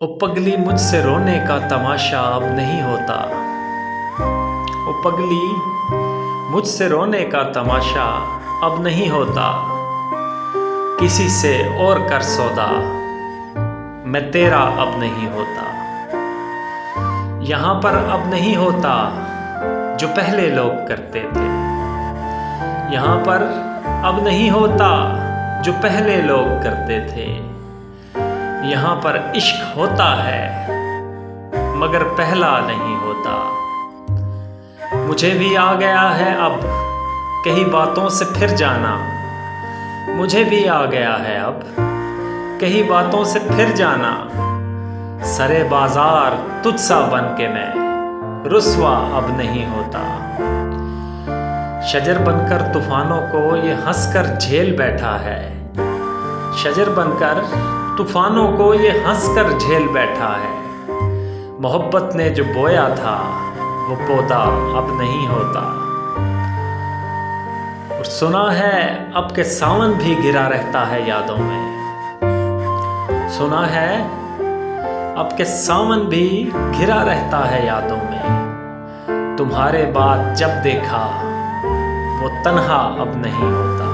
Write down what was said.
ओ पगली मुझसे रोने का तमाशा अब नहीं होता। ओ पगली मुझसे रोने का तमाशा अब नहीं होता। किसी से और कर सौदा, मैं तेरा अब नहीं होता। यहाँ पर अब नहीं होता जो पहले लोग करते थे। यहाँ पर अब नहीं होता जो पहले लोग करते थे। यहाँ पर इश्क होता है मगर पहला नहीं होता। मुझे भी आ गया है अब कई बातों से फिर जाना। मुझे भी आ गया है अब कई बातों से फिर जाना। सरे बाजार तुझसा बन के मैं रुस्वा अब नहीं होता। शजर बनकर तूफानों को ये हंसकर झेल बैठा है। शजर बनकर तूफानों को ये हंसकर झेल बैठा है। मोहब्बत ने जो बोया था वो पौधा अब नहीं होता। और सुना है अब के सावन भी घिरा रहता है यादों में। सुना है अब के सावन भी घिरा रहता है यादों में। तुम्हारे बाद जब देखा वो तन्हा अब नहीं होता।